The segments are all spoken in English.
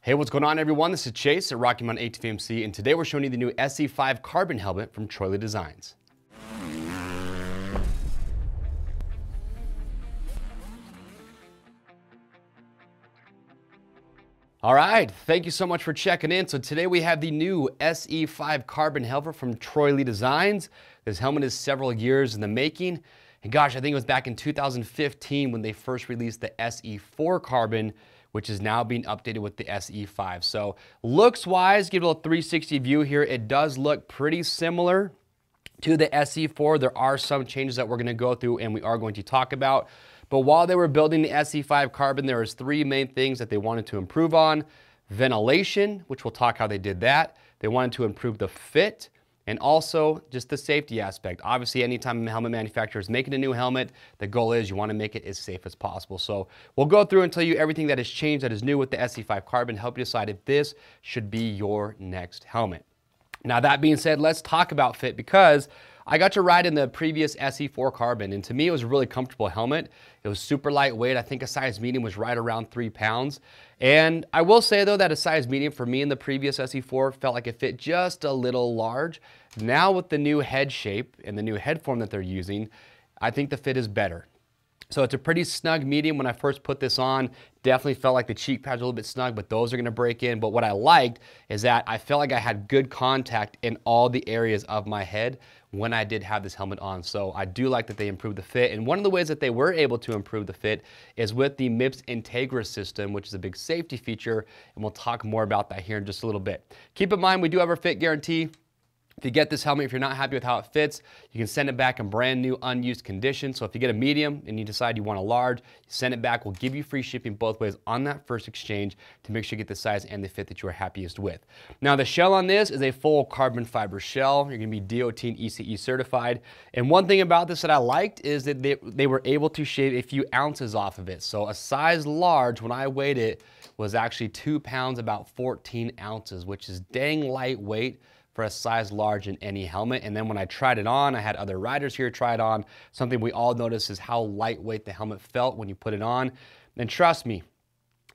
Hey, what's going on everyone? This is Chase at Rocky Mountain ATVMC, and today we're showing you the new SE5 Carbon helmet from Troy Lee Designs. All right, thank you so much for checking in. So today we have the new SE5 Carbon helmet from Troy Lee Designs. This helmet is several years in the making. And gosh, I think it was back in 2015 when they first released the SE4 Carbon, which is now being updated with the SE5. So looks-wise, give it a little 360 view here. It does look pretty similar to the SE4. There are some changes that we're gonna go through and we are going to talk about. But while they were building the SE5 Carbon, there was three main things that they wanted to improve on. Ventilation, which we'll talk how they did that. They wanted to improve the fit, and also just the safety aspect. Obviously, anytime a helmet manufacturer is making a new helmet, the goal is you want to make it as safe as possible. So we'll go through and tell you everything that has changed, that is new with the SE5 Carbon, help you decide if this should be your next helmet. Now that being said, let's talk about fit, because I got to ride in the previous SE4 Carbon, and to me it was a really comfortable helmet. It was super lightweight. I think a size medium was right around 3 pounds. And I will say though that a size medium for me in the previous SE4 felt like it fit just a little large. Now with the new head shape and the new head form that they're using, I think the fit is better. So it's a pretty snug medium. When I first put this on, definitely felt like the cheek pads were a little bit snug, but those are gonna break in. But what I liked is that I felt like I had good contact in all the areas of my head when I did have this helmet on. So I do like that they improved the fit. And one of the ways that they were able to improve the fit is with the MIPS Integra system, which is a big safety feature. And we'll talk more about that here in just a little bit. Keep in mind, we do have our fit guarantee. If you get this helmet, if you're not happy with how it fits, you can send it back in brand new, unused condition. So if you get a medium and you decide you want a large, you send it back. We'll give you free shipping both ways on that first exchange to make sure you get the size and the fit that you are happiest with. Now the shell on this is a full carbon fiber shell. You're gonna be DOT and ECE certified. And one thing about this that I liked is that they were able to shave a few ounces off of it. So a size large, when I weighed it, was actually 2 pounds, about 14 ounces, which is dang lightweight for a size large in any helmet. And then when I tried it on, I had other riders here try it on. Something we all noticed is how lightweight the helmet felt when you put it on. And trust me,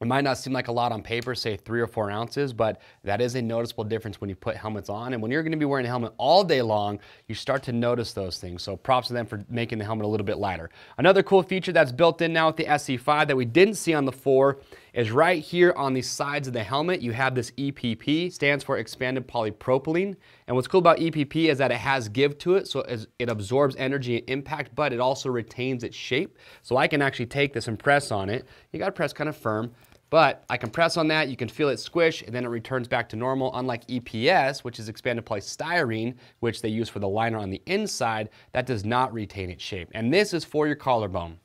it might not seem like a lot on paper, say 3 or 4 ounces, but that is a noticeable difference when you put helmets on. And when you're gonna be wearing a helmet all day long, you start to notice those things. So props to them for making the helmet a little bit lighter. Another cool feature that's built in now with the SE5 that we didn't see on the 4 is right here on the sides of the helmet, you have this EPP, stands for expanded polypropylene. And what's cool about EPP is that it has give to it, so it absorbs energy and impact, but it also retains its shape. So I can actually take this and press on it. You gotta press kind of firm, but I can press on that, you can feel it squish, and then it returns back to normal. Unlike EPS, which is expanded polystyrene, which they use for the liner on the inside, that does not retain its shape. And this is for your collarbone.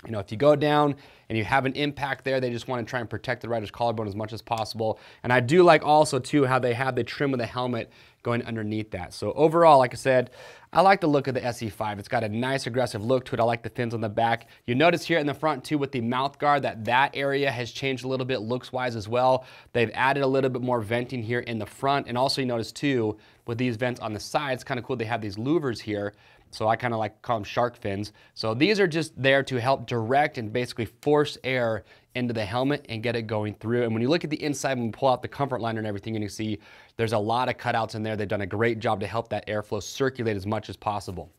You know, if you go down and you have an impact there, they just want to try and protect the rider's collarbone as much as possible. And I do like also too how they have the trim of the helmet going underneath that. So overall, like I said, I like the look of the SE5. It's got a nice aggressive look to it. I like the fins on the back. You notice here in the front too with the mouth guard that area has changed a little bit looks wise as well. They've added a little bit more venting here in the front. And also you notice too, with these vents on the sides, kind of cool, they have these louvers here. So I kind of like call them shark fins. So these are just there to help direct and basically force air into the helmet and get it going through. And when you look at the inside, when we pull out the comfort liner and everything, and you see there's a lot of cutouts in there. They've done a great job to help that airflow circulate as much as possible.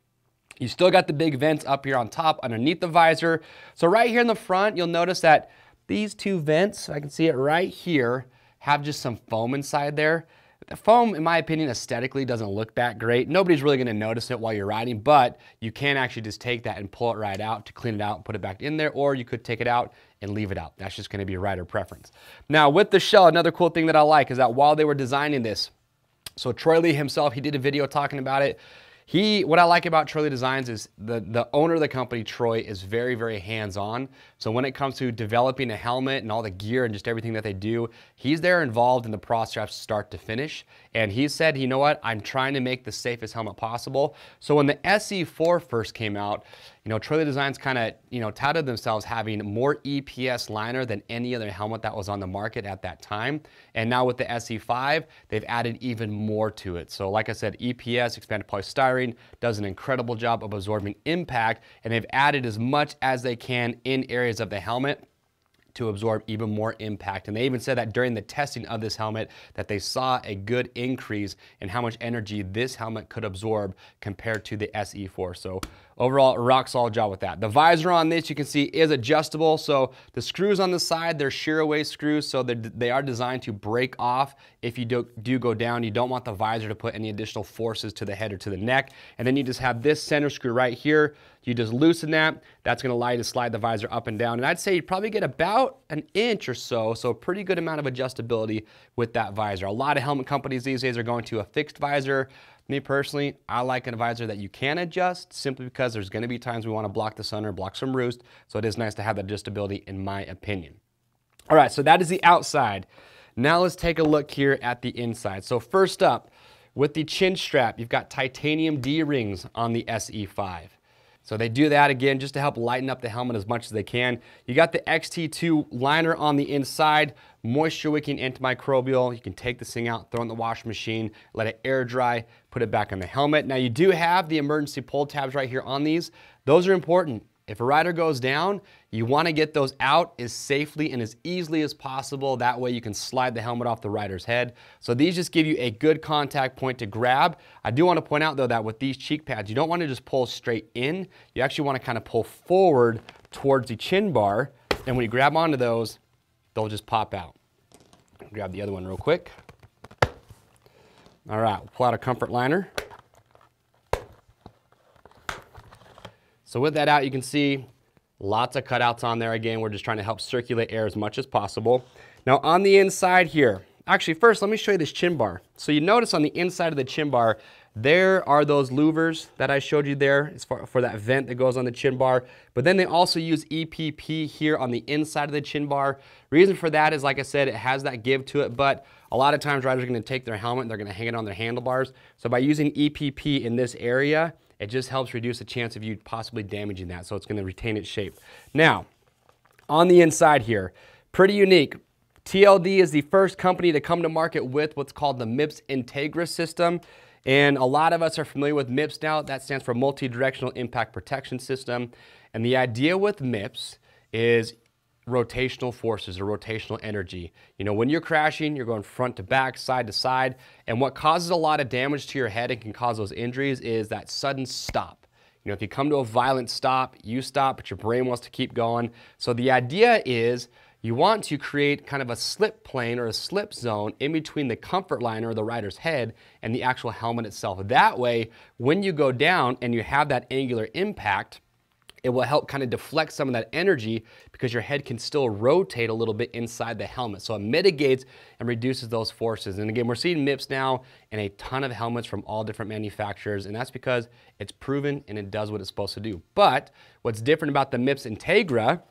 You still got the big vents up here on top underneath the visor. So right here in the front, you'll notice that these two vents, I can see it right here, have just some foam inside there. The foam, in my opinion, aesthetically doesn't look that great. Nobody's really gonna notice it while you're riding, but you can actually just take that and pull it right out to clean it out and put it back in there, or you could take it out and leave it out. That's just gonna be a rider preference. Now with the shell, another cool thing that I like is that while they were designing this, so Troy Lee himself, he did a video talking about it. What I like about Troy Lee Designs is the owner of the company, Troy, is very, very hands-on. So when it comes to developing a helmet and all the gear and just everything that they do, he's there involved in the process start to finish. And he said, you know what, I'm trying to make the safest helmet possible. So when the SE4 first came out, you know, Troy Lee Designs kind of, you know, touted themselves having more EPS liner than any other helmet that was on the market at that time. And now with the SE5, they've added even more to it. So like I said, EPS, expanded polystyrene, does an incredible job of absorbing impact, and they've added as much as they can in areas of the helmet to absorb even more impact. And they even said that during the testing of this helmet that they saw a good increase in how much energy this helmet could absorb compared to the SE4. So overall, rock solid job with that. The visor on this, you can see, is adjustable. So the screws on the side, they're shear away screws, so they are designed to break off if you do go down. You don't want the visor to put any additional forces to the head or to the neck. And then you just have this center screw right here. You just loosen that. That's going to allow you to slide the visor up and down. And I'd say you'd probably get about an inch or so a pretty good amount of adjustability with that visor. A lot of helmet companies these days are going to a fixed visor. Me personally, I like a visor that you can adjust simply because there's going to be times we want to block the sun or block some roost. So it is nice to have that adjustability in my opinion. All right, so that is the outside. Now let's take a look here at the inside. So first up, with the chin strap, you've got titanium D-rings on the SE5. So they do that again just to help lighten up the helmet as much as they can. You got the XT2 liner on the inside, moisture wicking antimicrobial. You can take this thing out, throw it in the washing machine, let it air dry, put it back on the helmet. Now you do have the emergency pull tabs right here on these. Those are important. If a rider goes down, you want to get those out as safely and as easily as possible. That way you can slide the helmet off the rider's head. So these just give you a good contact point to grab. I do want to point out though that with these cheek pads, you don't want to just pull straight in. You actually want to kind of pull forward towards the chin bar. And when you grab onto those, they'll just pop out. Grab the other one real quick. All right, we'll pull out a comfort liner. So with that out, you can see lots of cutouts on there. Again, we're just trying to help circulate air as much as possible. Now on the inside here, actually first let me show you this chin bar. So you notice on the inside of the chin bar, there are those louvers that I showed you there for that vent that goes on the chin bar. But then they also use EPP here on the inside of the chin bar. Reason for that is, like I said, it has that give to it, but a lot of times riders are going to take their helmet and they're going to hang it on their handlebars. So by using EPP in this area, it just helps reduce the chance of you possibly damaging that, so it's going to retain its shape. Now, on the inside here, pretty unique. TLD is the first company to come to market with what's called the MIPS Integra system, and a lot of us are familiar with MIPS now. That stands for Multi-Directional Impact Protection System, and the idea with MIPS is rotational forces or rotational energy. You know, when you're crashing, you're going front to back, side to side, and what causes a lot of damage to your head and can cause those injuries is that sudden stop. You know, if you come to a violent stop, you stop, but your brain wants to keep going. So the idea is you want to create kind of a slip plane or a slip zone in between the comfort liner or the rider's head and the actual helmet itself. That way, when you go down and you have that angular impact, it will help kind of deflect some of that energy because your head can still rotate a little bit inside the helmet. So it mitigates and reduces those forces. And again, we're seeing MIPS now in a ton of helmets from all different manufacturers, and that's because it's proven and it does what it's supposed to do. But what's different about the MIPS Integra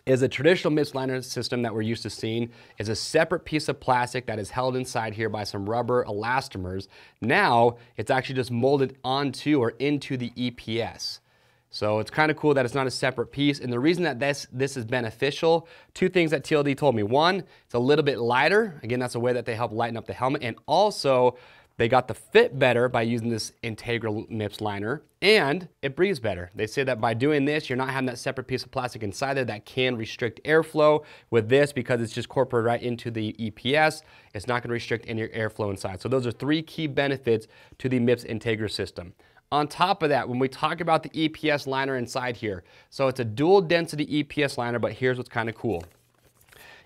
is a traditional MIPS liner system that we're used to seeing is a separate piece of plastic that is held inside here by some rubber elastomers. Now, it's actually just molded onto or into the EPS. So it's kind of cool that it's not a separate piece. And the reason that this is beneficial, two things that TLD told me. One, it's a little bit lighter. Again, that's a way that they help lighten up the helmet. And also, they got the fit better by using this integral MIPS liner, and it breathes better. They say that by doing this, you're not having that separate piece of plastic inside there that can restrict airflow. With this, because it's just incorporated right into the EPS, it's not going to restrict any airflow inside. So those are three key benefits to the MIPS Integra system. On top of that, when we talk about the EPS liner inside here, so it's a dual density EPS liner, but here's what's kind of cool.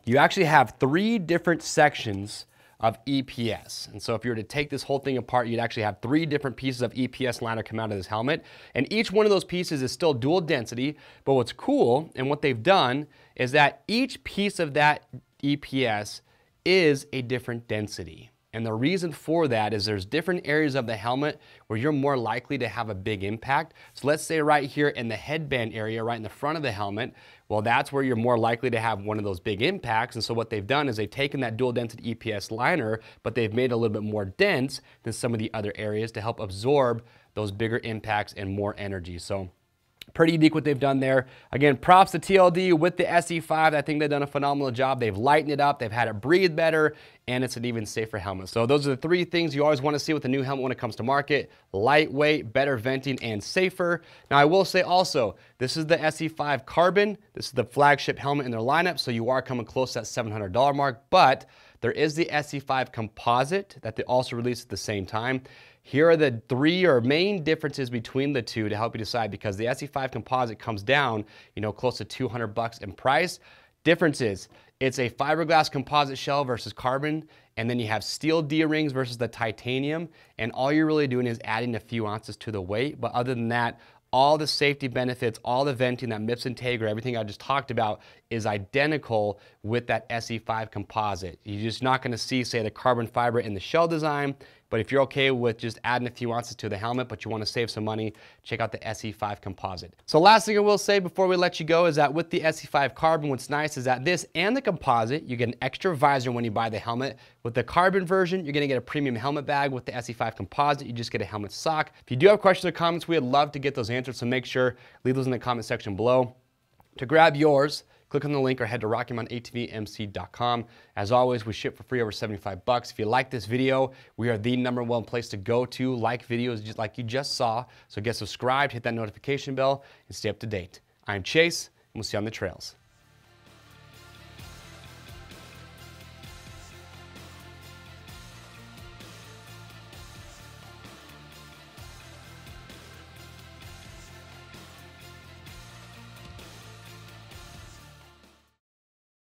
You actually have three different sections of EPS. And so if you were to take this whole thing apart, you'd actually have three different pieces of EPS liner come out of this helmet. And each one of those pieces is still dual density, but what's cool and what they've done is that each piece of that EPS is a different density. And the reason for that is there's different areas of the helmet where you're more likely to have a big impact. So let's say right here in the headband area, right in the front of the helmet, well, that's where you're more likely to have one of those big impacts. And so what they've done is they've taken that dual density EPS liner, but they've made it a little bit more dense than some of the other areas to help absorb those bigger impacts and more energy. So Pretty unique what they've done there. Again, props to TLD with the SE5. I think they've done a phenomenal job. They've lightened it up, they've had it breathe better, and it's an even safer helmet. So those are the three things you always want to see with a new helmet when it comes to market: lightweight, better venting, and safer. Now I will say also, this is the SE5 Carbon. This is the flagship helmet in their lineup, so you are coming close to that $700 mark, but there is the SC5 Composite that they also released at the same time. Here are the three main differences between the two to help you decide, because the SC5 Composite comes down, close to $200 in price. Difference is, it's a fiberglass composite shell versus carbon, and then you have steel D-rings versus the titanium, and all you're really doing is adding a few ounces to the weight. But other than that, all the safety benefits, all the venting, that MIPS Integra, everything I just talked about is identical with that SE5 Composite. You're just not going to see, say, the carbon fiber in the shell design, but if you're okay with just adding a few ounces to the helmet, but you want to save some money, check out the SE5 Composite. So last thing I will say before we let you go is that with the SE5 Carbon, what's nice is that this and the Composite, you get an extra visor when you buy the helmet. With the Carbon version, you're going to get a premium helmet bag. With the SE5 Composite, you just get a helmet sock. If you do have questions or comments, we'd love to get those answered, so make sure leave those in the comment section below. To grab yours, click on the link or head to RockyMountainATVMC.com. As always, we ship for free over $75. If you like this video, we are the #1 place to go to like videos just like you just saw. So get subscribed, hit that notification bell, and stay up to date. I'm Chase, and we'll see you on the trails.